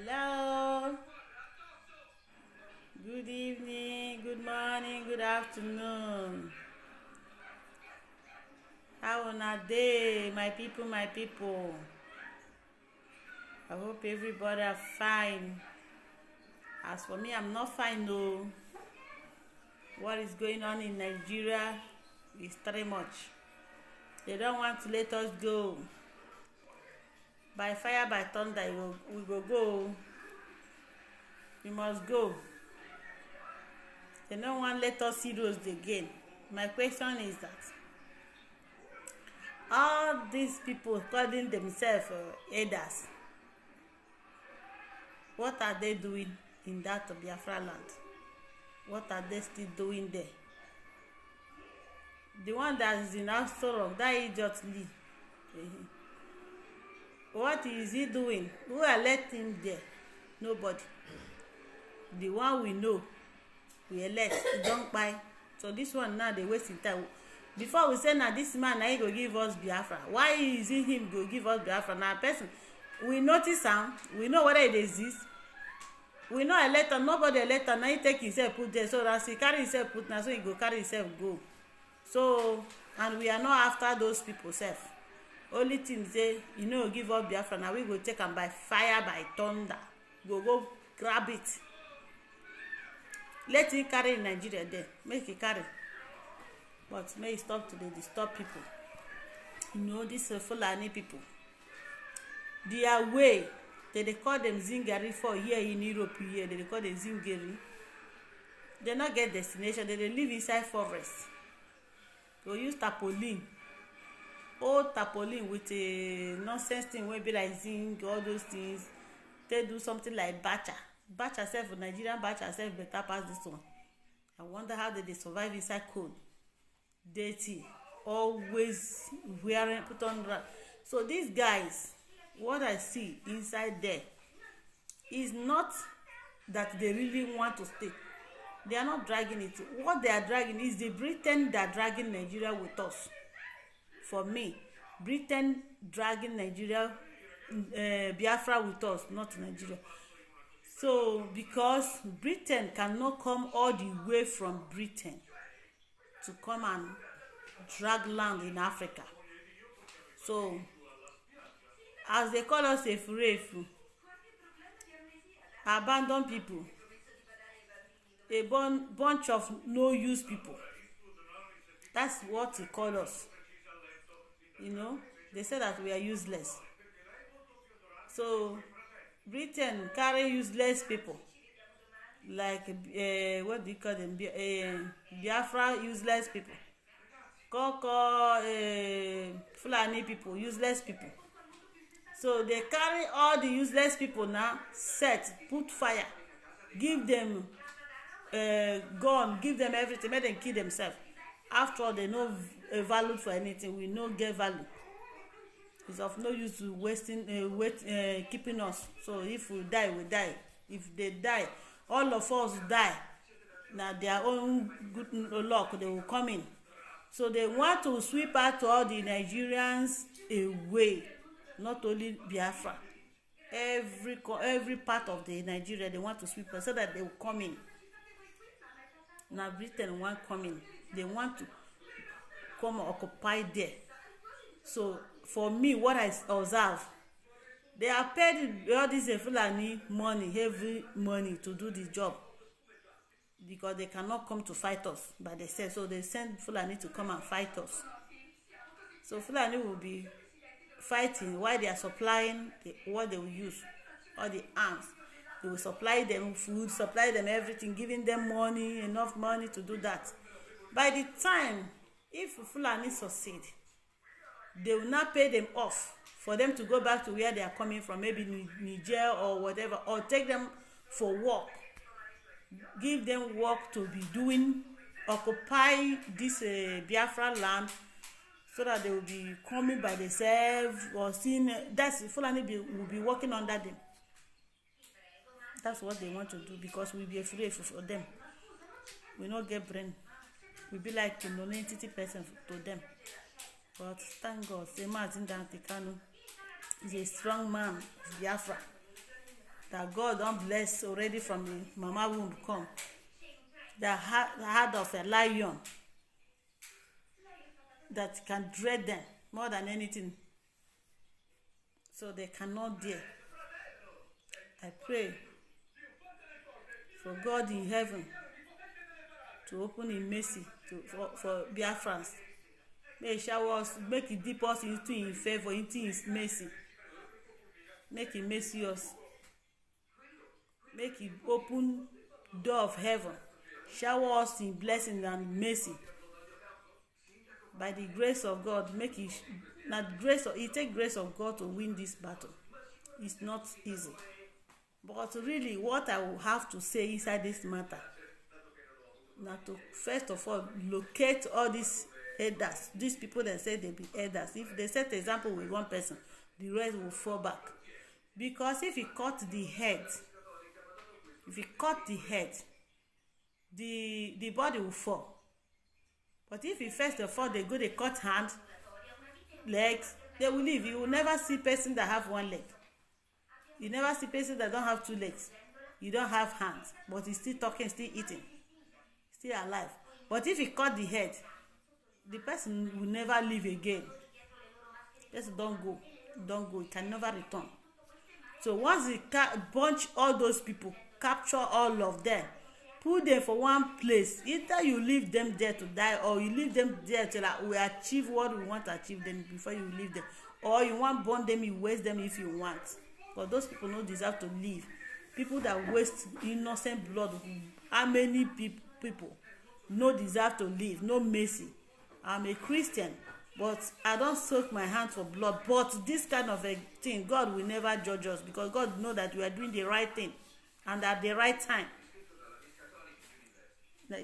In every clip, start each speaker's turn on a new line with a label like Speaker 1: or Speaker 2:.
Speaker 1: Hello, good evening, good morning, good afternoon. How una dey, my people, my people? I hope everybody are fine. As for me, I'm not fine though. What is going on in Nigeria is too much. They don't want to let us go. By fire, by thunder, we go. We must go. They don't want to let us heroes again. My question is that all these people calling themselves elders, what are they doing in that Biafra land? What are they still doing there? The one that is in Aso Rock, that idiot Lee, what is he doing? Who elect him there? Nobody. The one we know, we elect, he don't buy. So this one now they wasting time. Before we say now this man now he go give us Biafra. Why is it him go give us Biafra? Now person, we notice him, we know whether it exists. We know elect am, nobody elect am. Now he take himself put there, so as he carry himself put now, so he go carry himself go. So and we are not after those people self. Only thing say you know give up Biafra. Now we go take am by fire, by thunder. Go grab it. Let him carry in Nigeria there. Make he carry. But may he stop today, disturb people. You know, these Fulani people. Their way, they call them Zingari for here in Europe here. They call them Zingari. They not get destination. They live inside forest. They use tarpaulin. Old tarpaulin with a nonsense thing wey be like zinc, all those things. They do something like bacha. Bacha self, Nigerian bacha self better pass this one. I wonder how they survive inside cold. Dirty, always wearing put on. So these guys, what I see inside there is not that they really want to stay. They are not dragging it. What they are dragging is the Britain that are dragging Nigeria with us. For me, Britain dragging Nigeria, Biafra with us, not Nigeria. So because Britain cannot come all the way from Britain to come and drag land in Africa. So as they call us efurefu, abandoned people, a bunch of no use people. That's what they call us. You know, they say that we are useless. So Britain carry useless people like what do you call them? Biafra useless people. Koko Fulani people, useless people. So they carry all the useless people now, set, put fire, give them gun, give them everything, make them kill themselves. After all, they no value for anything. We no get value. It's of no use to keeping us. So if we die, we die. If they die, all of us die. Now their own good luck, they will come in. So they want to sweep out all the Nigerians away, not only Biafra. Every part of the Nigeria they want to sweep out so that they will come in. Now Britain want come in. They want to come occupy there. So for me, what I observe, they are paid all this Fulani money, heavy money to do the job because they cannot come to fight us by themselves. So they send Fulani to come and fight us. So Fulani will be fighting while they are supplying what they will use, all the arms. They will supply them food, supply them everything, giving them money, enough money to do that. By the time, if Fulani succeed, they will not pay them off for them to go back to where they are coming from, maybe Niger or whatever, or take them for work, give them work to be doing, occupy this Biafra land, so that they will be coming by themselves or seeing. That's Fulani will be working under them. That's what they want to do because we be afraid for them. We not get brain. We be like a non-entity person to them. But thank God, the man Nnamdi Kanu is a strong man, Biafra. that God don bless already from the mama womb come. The heart of a lion that can dread them more than anything. So they cannot dare. I pray for God in heaven to open in mercy for Biafrans. May He shower us, make He dip us into His favor, into His mercy. Make He mercy us. Make He open door of heaven. Shower us in blessing and mercy. By the grace of God, make He not grace of it take grace of God to win this battle. It's not easy. But really, what I will have to say inside this matter, now to first of all locate all these elders, these people that say they be elders. If they set example with one person, the rest will fall back. Because if he cut the head, the body will fall. But if he first of all they go, they cut hand, legs, they will leave. You will never see person that have one leg. You never see person that don't have two legs. You don't have hands, but he's still talking, still eating, still alive. But if he cut the head, the person will never live again. Just don't go. It can never return. So once he bunch all those people, capture all of them, put them for one place, either you leave them there to die, or you leave them there till we achieve what we want to achieve them before you leave them, or you want burn them, you waste them if you want. But those people no deserve to live. People that waste innocent blood, how many people no deserve to live? No mercy. I'm a Christian, but I don't soak my hands for blood. But this kind of a thing, God will never judge us, because God knows that we are doing the right thing and at the right time.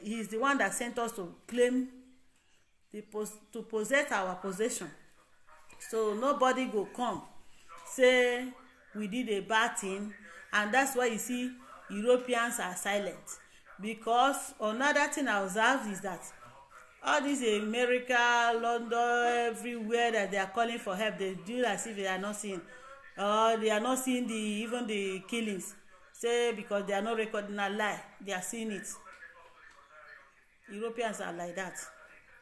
Speaker 1: He is the one that sent us to claim to possess our possession. So nobody go come say we did a bad thing, and that's why you see Europeans are silent. Because another thing I observed is that all this America, London, everywhere that they are calling for help, they do as if they are not seeing, or they are not seeing even the killings. Say because they are not recording a lie, they are seeing it. Europeans are like that.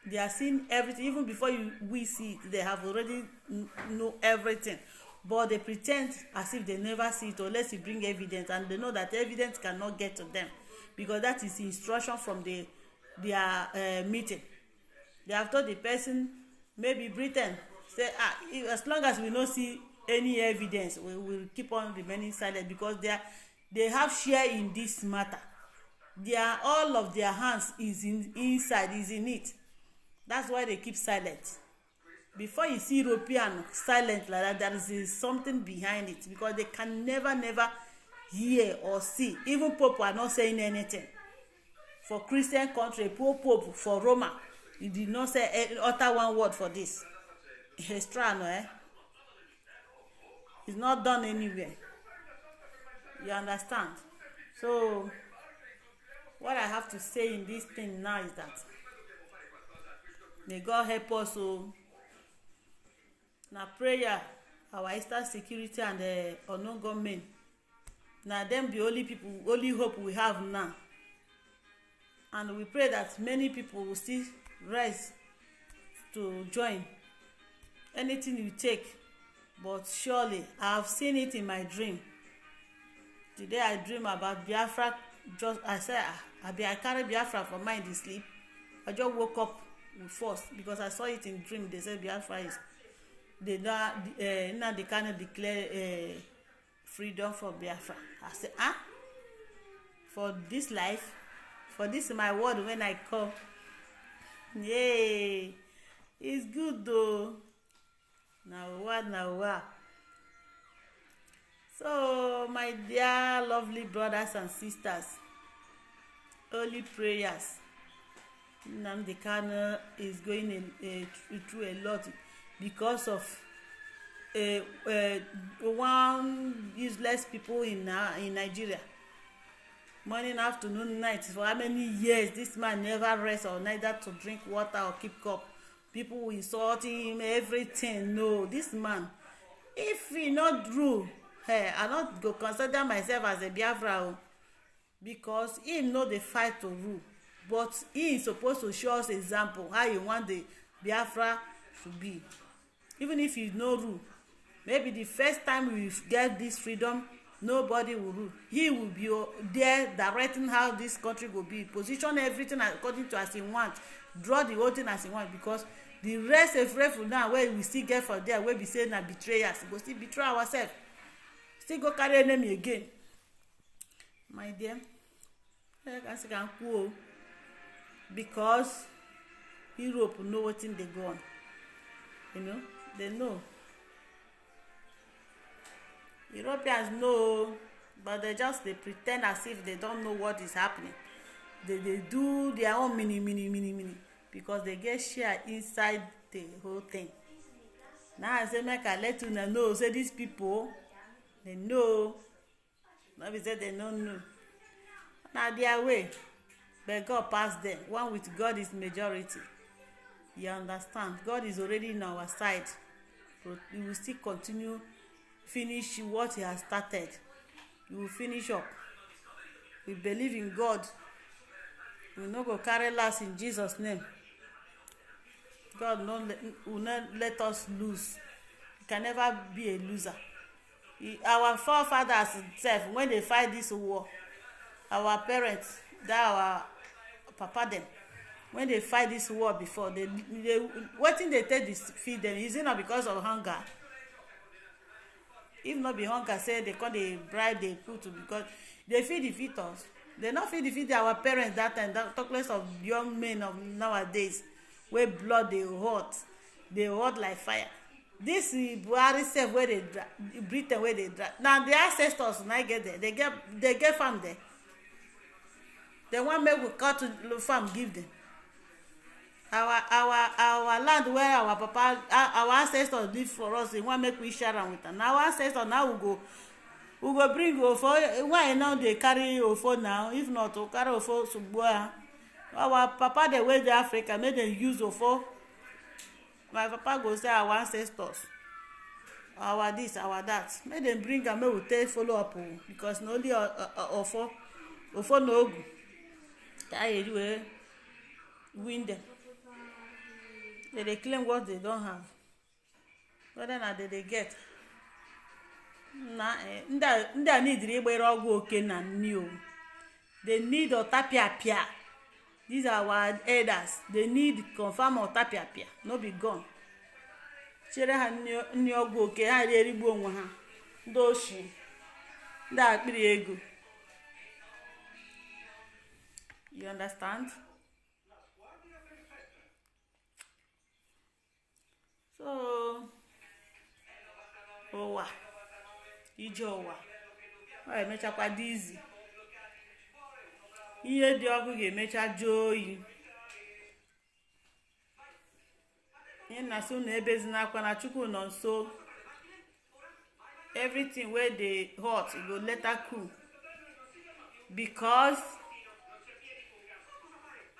Speaker 1: They are seeing everything. Even before we see it, they have already know everything. But they pretend as if they never see it, unless you bring evidence, and they know that evidence cannot get to them, because that is the instruction from their meeting. They have told the person, maybe Britain, say, as long as we don't see any evidence, we will keep on remaining silent, because they have share in this matter. All of their hands is inside, is in it. That's why they keep silent. Before you see European silent like that, there is something behind it, because they can never hear or see. Even Pope are not saying anything. For Christian country, Pope for Roma, he did not say utter one word for this. It's strong, It's not done anywhere. You understand? So what I have to say in this thing now is that may God help us. Now prayer, our Eastern security and the unknown government, now them the only people, only hope we have now. And we pray that many people will still rise to join anything you take. But surely I have seen it in my dream. Today I dream about Biafra. I said I carry Biafra for mind in sleep. I just woke up with force, because I saw it in dream. They said Biafra is now they cannot declare freedom for Biafra. I said, for this life, for this is my word when I come. Yay, it's good though. Now what? So my dear lovely brothers and sisters, early prayers. Nnamdi Kanu is going through a lot because of one useless people in Nigeria. Morning, afternoon, night. For how many years this man never rests, or neither to drink water or keep cup. People insulting him, everything. No, this man, if he not rule, hey, I not go consider myself as a Biafra because he know the fight to rule, but he is supposed to show us example how you want the Biafra to be. Even if you no rule, maybe the first time we get this freedom, nobody will rule. He will be there directing how this country will be, position everything according to as he want, draw the whole thing as he want, because the rest of for now wey we still get for there wey be say na betrayers, we go still betray ourselves, still go carry enemy again. My dear, I can cool because Europe know wetin dey go on. You know, they know. Europeans know, but they pretend as if they don't know what is happening. They do their own mini because they get share inside the whole thing. Now I say make I let you know, say these people, they know. Maybe say they don't know. Now their way, but God pass them. One with God is majority. You understand? God is already in our side. So we will still continue, finish what he has started. We will finish up. We believe in God. We no go carry last in Jesus' name. God will not let us lose. We can never be a loser. Our forefathers self, when they fight this war, our parents, that our papa them, when they fight this war before, they wetin they take to feed them, is it not because of hunger? If not be hunger, say they come dey bribe, they put to, because they feed the fetus. They not feed our parents that time. That talk less of young men of nowadays, where blood they hot like fire. This Buhari self where they Britain where they drag. Now the ancestors now get there. They get farm there. They want make we cut to farm give them. Our land where our papa, our ancestors live for us, they want make we share am with them. Now our ancestors now we go bring ofo. Why now they carry ofo now? If not, to carry ofo subua. Our papa they way the Africa, make them use ofo. My papa go say our ancestors, our this, our that. Make them bring am, make we take follow up because no only ofo no good. That way win them. They claim what they don't have. Whether na they get. Na nda need igbere ogwu oke na nni. They need otapia. These are our elders. They need confirm otapia. No be gone. Chere ha nni ogwu oke ha erigbu onwe ha. Ndoshi. Nda akpiri ego. You understand? So, ụwa ije ụwa ọ emechakwa dị izi, ihe dị ọkụ ga-emecha jụọ oyi. Ihe na-asị unu ebezina akwa na Chukwu nọ nso. Everything wey dey hot, e go later cool, because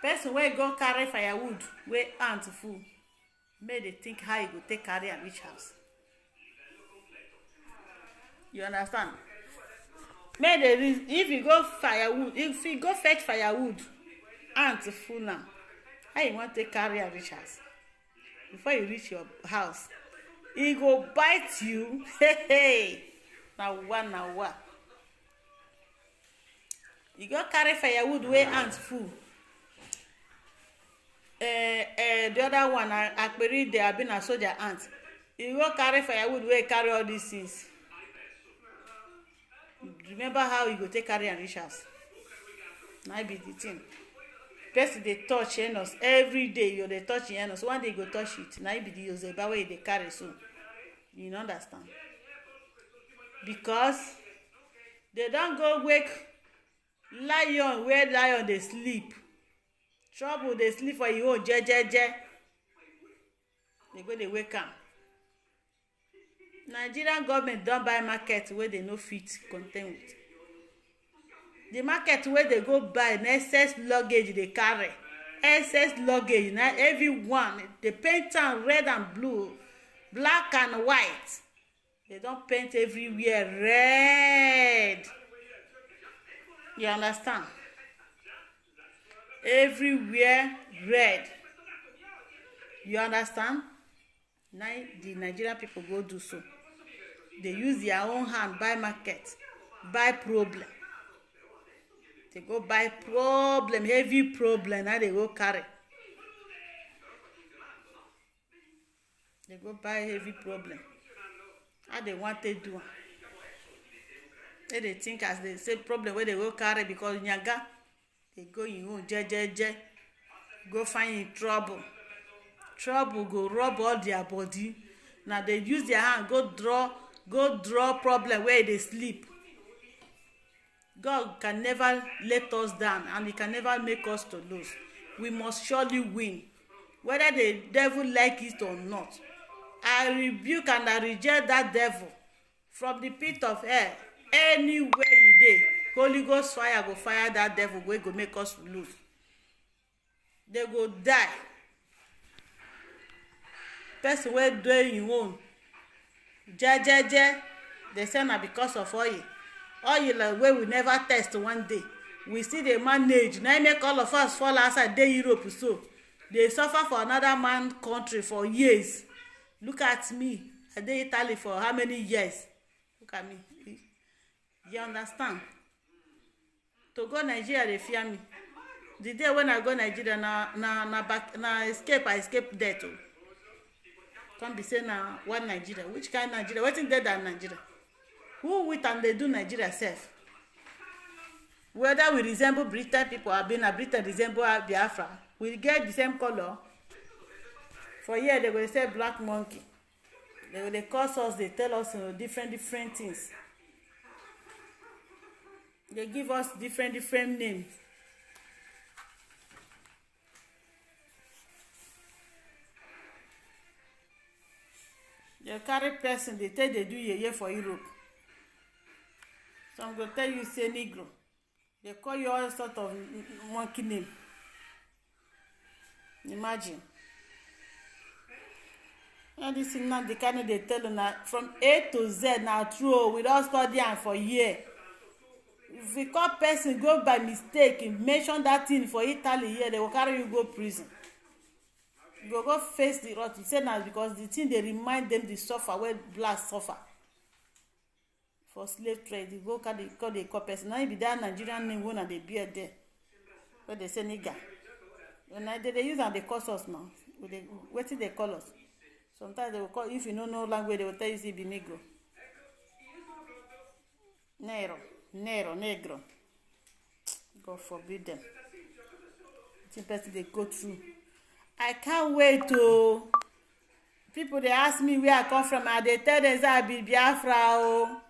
Speaker 1: person wey go carry firewood wey ant full, make they think how you go take carry and reach house. You understand? Make they if you go firewood, if you go fetch firewood, ant full now, how you want to take carry and reach house? Before you reach your house, he go bite you. Hey. Now what? You go carry firewood wey ant full. The other one, Akperi, they have been a soldier ant. You go carry firewood wey carry all these things. Remember how you go take carry and reach house. Now be the thing. Person they touch us every day. You they touch us. One day you go touch it. Now be the Yoseba way they carry so. You understand? Because they don't go wake lion where lion they sleep. Trouble they sleep for your own je. They go they wake up. Nigerian government don't buy market where they no fit contain with. The market where they go buy excess luggage they carry. Excess luggage. Now everyone they paint am red and blue, black and white. They don paint everywhere red. You understand? Everywhere red. You understand? Now the Nigerian people go do so. They use their own hand buy market, buy problem. They go buy problem, heavy problem. Now they go carry. They go buy heavy problem. How they want to do? They think as they say problem where they go carry because nyaga they go in own je go find in trouble. Trouble go rub all their body. Now they use their hand go draw problem where they sleep. God can never let us down and he can never make us to lose. We must surely win, whether the devil like it or not. I rebuke and I reject that devil from the pit of hell. Anywhere you dey, Holy Ghost fire go fire that devil wey go make us lose. They go die. Person wey do im own jejeje, they say na because of oil wey we never test one day. We still dey manage. Na make all of us fall outside dey Europe so. They suffer for another man country for years. Look at me. I dey Italy for how many years? Look at me. You understand? To go Nigeria, they fear me. The day when I go Nigeria, na escape, I escape there too. Can't be saying na one Nigeria. Which kind of Nigeria? Wetin dey than Nigeria? Who with and they do Nigeria self? Whether we resemble Britain people or Britain resemble Biafra, we get the same color. For here they will say black monkey. They curse us, they tell us different things. They give us different names. They carry person, they tell they do yeye for Europe. Some go tell you say Negro. They call you all sort of monkey name. Imagine. And this is not the kind of they tell you now from A to Z now true. We don't study am for year. If we call person go by mistake, mention that thing for Italy here, they will carry you go prison. You go face the wrath. You say now because the thing they remind them the suffer where black suffer for slave trade. You go call the call person. Now it be that Nigerian name one and they bear there. Where they say nigga. When they use and they call us now. What did they call us? Sometimes they will call, if you don't know language, they will tell you to be Negro. Negro. God forbid them. The person they go through. I can't wait to. People they ask me where I come from, and they tell them say I be Biafra. Oh.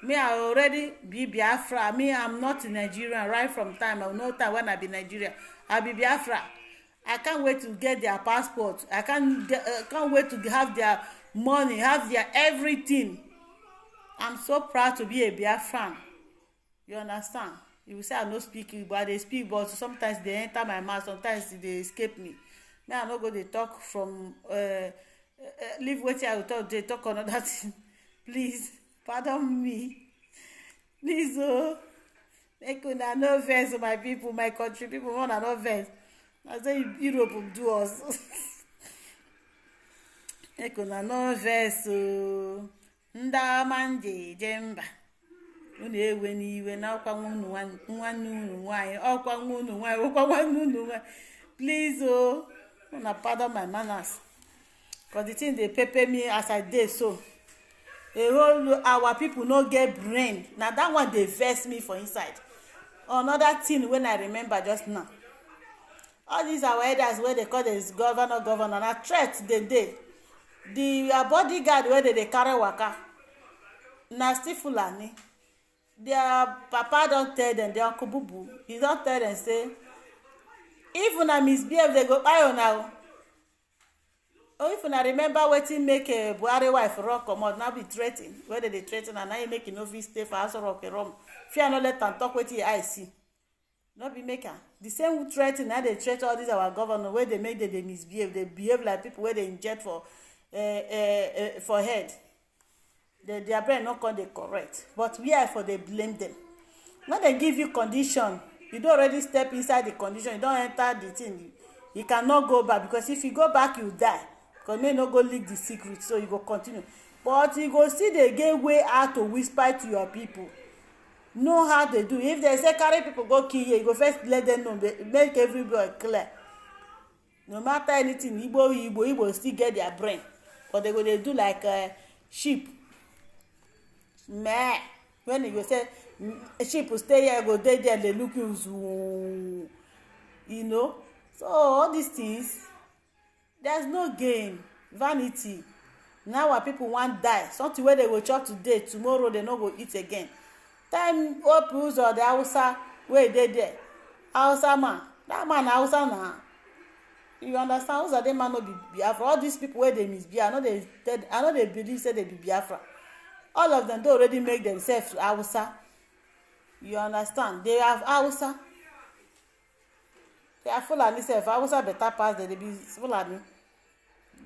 Speaker 1: Me I already be Biafra. Me I'm not in Nigeria right from time. I know time when I be Nigeria. I be Biafra. I can't wait to get their passport. I can't wait to have their money, have their everything. I'm so proud to be a Biafran. You understand? You will say I no speak Igbo, but they speak, but sometimes they enter my mouth, sometimes they escape me. Me I no go dey talk from leave wetin I will talk, they talk another thing. Please, pardon me. Please, oh, make una no vex, my people, my country people, una no vex. I say Europe will do us. Make una no vex, oh. Nda manje jemba. Unu ewe n'iwe na ọkwa nwanne unu nwanyị, ọkwa nwa unu nwanyị, ọkwa nwanne unu nwanyị. Please, oh, una pardon my manners. Because the thing they pepper me as I did so. A whole our people no get brain. Now that one they vex me for inside. Another thing when I remember just now. All these our elders where they call this governor, na threat they dey. The bodyguard where they carry waka. Na still Fulani. Their papa don't tell them, their uncle Bubu, he don't tell them say, if una misbehave, they go buy on now. Oh, if una remember wetin make a Buhari wife run comot, now be threatening. Whether they threaten and now you make no fit stay for house or rum. Fear no let am talk wetin I see. No be make am. The same threatening now they threaten all these our governor where they make them they misbehave. They behave like people where they inject for head. their brain no come dey correct, but where for dey blame them. When they give you condition, you don already step inside the condition, you don enter the thing, you cannot go back, because if you go back you die, because may no go leak the secret, so you go continue. But you go still dey get way how to whisper to your people, know how to do. If they say carry people go kill you, you go first let them know, make everybody clear. No matter anything, Igbo still get their brain, but they go dey do like sheep. Meh. When you go say sheep will stay here, go dey there, they look you, you know. So all these things, there's no gain, vanity. Now our people want die, something where they go chop today, tomorrow they no go eat again. Time opens or the Hausa where they there, Hausa man, that man Hausa na. You understand? Hausa they man no be Biafra. All these people where they misbehave, I know they believe say they be Biafra. All of them they already make themselves Hausa. You understand? They have Hausa. They are Fulani self. Hausa better pass them. They be Fulani.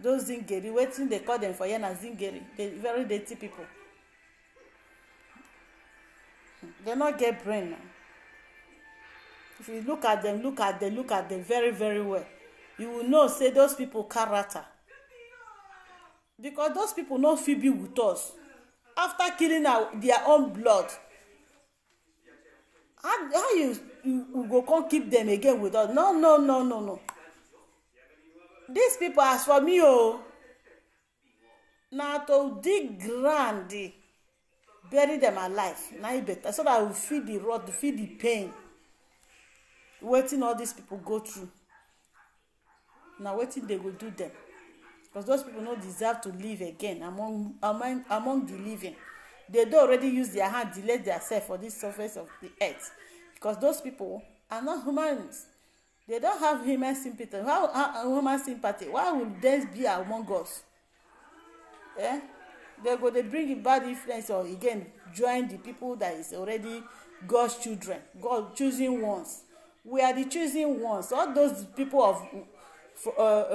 Speaker 1: Those Zingeri, wetin they call them for here na Zingeri. They very dirty people. They not get brain now. If you look at them very, very well, you will know say those people character. Because those people no fit be with us. After killing their own blood, how you go come keep them again with us? No. These people, as for me, now to dig ground, bury them alive, now better, so that I will feel the rot, feel the pain, waiting all these people go through. Now waiting they will do them, because those people don't deserve to live again among the living. They do already use their hand delay themselves for this surface of the earth, because those people are not humans. They don't have human sympathy. Human sympathy? Why would they be among us? Eh? They bring a bad influence, or again join the people that is already God's children, God choosing ones. We are the choosing ones. All those people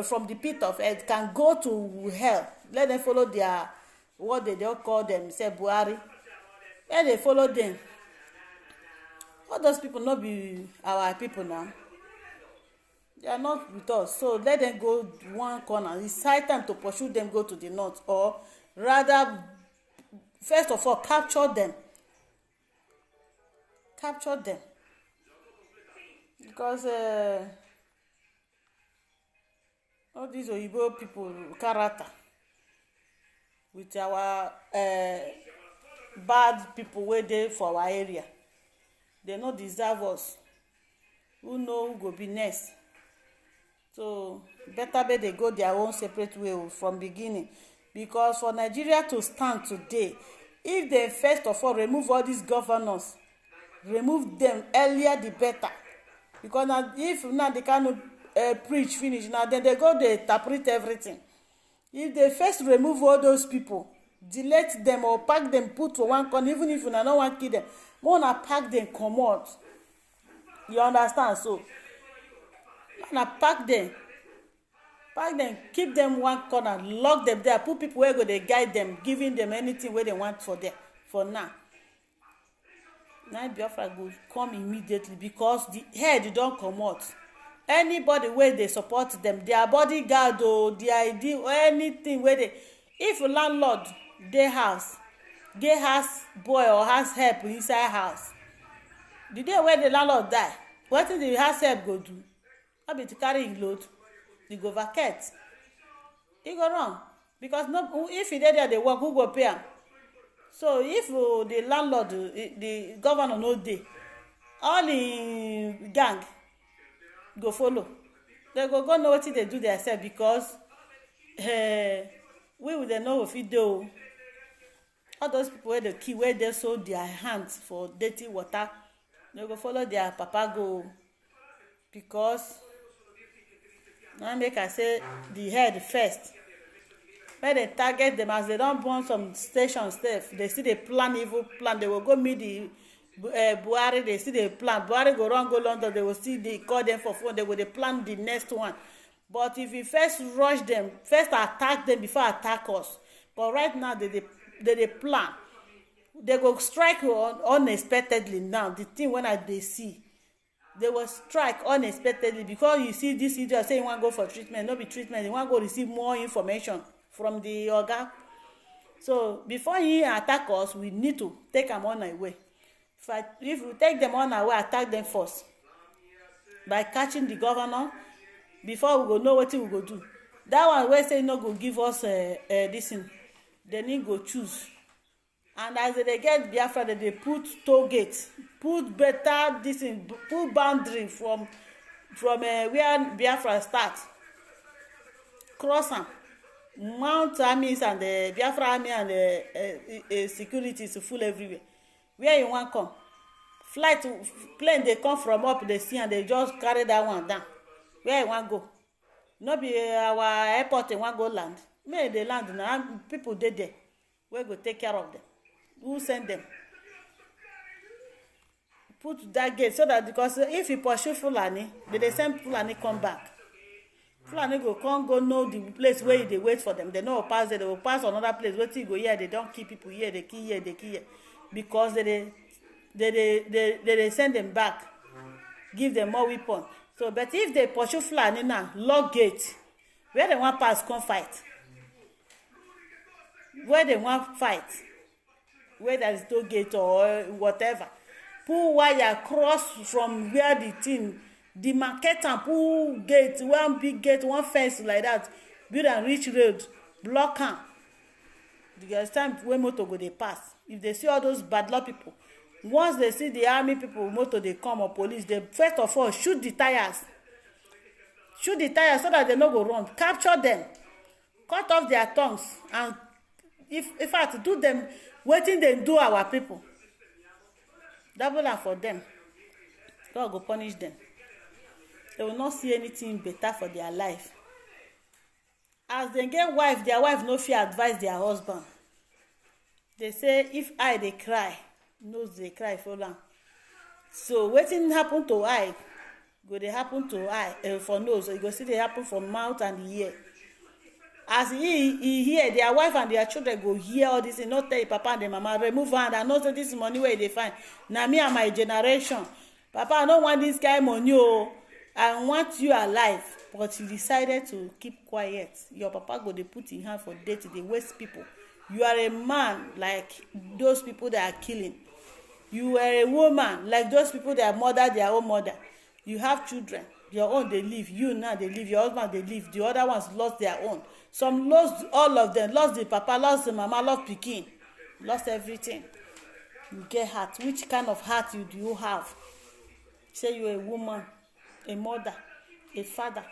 Speaker 1: from the pit of earth can go to hell. Let them follow their, what they don't call themselves, Buhari. Let they follow them. All those people not be our people now. They are not with us. So let them go one corner. It's high time to pursue them, go to the north, or rather, first of all, capture them. Capture them. Because all these Oyibo people character with our bad people wey dey for our area, they no deserve us. Who know who go be next? So better make they go their own separate way from beginning. Because for Nigeria to stand today, if they first of all remove all these governors, remove them earlier the better. Because now, if now they cannot preach finish, now then they go they interpret everything. If they first remove all those people, delete them or pack them, put for one corner, even if you don't want to kill them, wanna pack them, come out. You understand? So wanna pack them, keep them one corner, lock them there, put people where go they guide them, giving them anything where they want for them. For now Biafra go come immediately, because the head don't come out. Anybody where they support them, their bodyguard or their ID or anything where they, if a landlord they house, get house boy or house help inside house, the day where the landlord die, what did the house help go do? I be to carry him load, he go vacate, he go wrong, because no, if he dey there they work, who go pay him? So if the landlord, the governor no dey, all the gang go follow. They go know what they do themselves, because we will know if it do. All those people where they kill, where they sold their hands for dirty water, they go follow their papa go. Because now make I say the head first. When they target them, as they don't burn some stations, they see they plan evil plan. They will go meet the Buhari. They see they plan. Buhari go run go London. They will see they call them for phone. They will plan the next one. But if you first rush them, first attack them before attack us. But right now they dey plan. They go strike unexpectedly now. The thing when they see, they will strike unexpectedly because you see this idiot say he wan go for treatment, no be treatment, he wan go receive more information from the oga. So before he attack us, we need to take am on our way. If we take them on our way, attack them first by catching the governor before we go know wetin we go do. That one wey say no go give us this thing, then he go choose. And as they get Biafra, they put toll gate, put better this thing, put boundary from where Biafra start, cross am, mount armies and the Biafra army and the securities full everywhere. Where you want come? Plane they come from up the sea and they just carry that one down. Where you want go? No be our airport they want go land. May they land now. People dey there. We go take care of them. Who send them? Put that gate so that because if you pursue Fulani, they send Fulani come back. Fulani go know the place where they wait for them. They know pass there. They will pass another place. Wait till you go here. They don't keep people here. They kill here. They kill here. Because they send them back, give them more weapon. So, but if they pursue Fulani now, lock gate, where they want pass, come fight. Where they want fight, where there is no gate or whatever, pull wire cross from where the thing, demarcate and pull gate, one big gate, one fence like that, build and reach road, block am. Because time when motor go they pass. If they see all those bad luck people, once they see the army people, motor they come or police, they first of all shoot the tires so that they no go run, capture them, cut off their tongues, and if fact do them wetin they do our people, double am for them. God go punish them. They will not see anything better for their life. As they get wife, their wife no fit advise their husband. They say if eye dey cry, nose dey cry follow am. So wetin happen to eye go dey happen to eye for nose. So you go see dey happen for mouth and ear. As he hear, their wife and their children go hear all this. Not tell papa and the mama remove hand and not say this money where they find. Now me and my generation, papa, I don't want this guy money. Oh, I want you alive. But you decided to keep quiet. Your papa go dey put in hand for death. They waste people. You are a man like those people that are killing. You are a woman like those people that murder their own mother. You have children. Your own they live. You now they live. Your husband they live. The other ones lost their own. Some lost all of them. Lost the papa, lost the mama, lost pikin, lost everything. You get heart. Which kind of heart do you have? Say you're a woman, a mother, a father.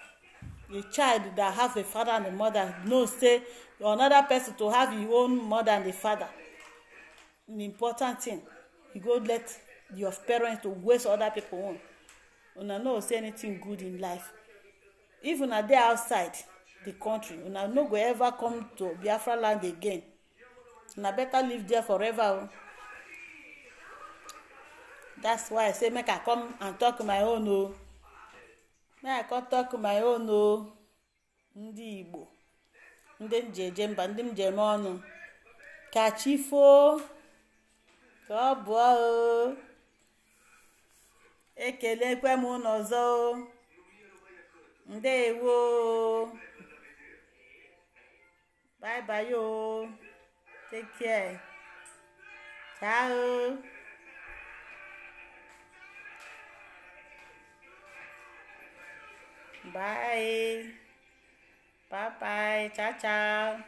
Speaker 1: A child that have a father and a mother knows say another person to have your own mother and a father. An important thing. You go let your parents to waste other people on. Una no say anything good in life. If una dey outside the country, una no go ever come to Biafra land again. Una better live there forever. That's why I say make I come and talk my own. Oh. May I come talk my own o. Ndị Igbo, ndị njeje mba, ndị njem ọnụ. Ka chi foo, ka ọ bụọ o. Ekelekwe m unu ọzọ o. Ndewo. Bye bye o. Take care. Ciao. Bye. Bye bye. Ciao, ciao.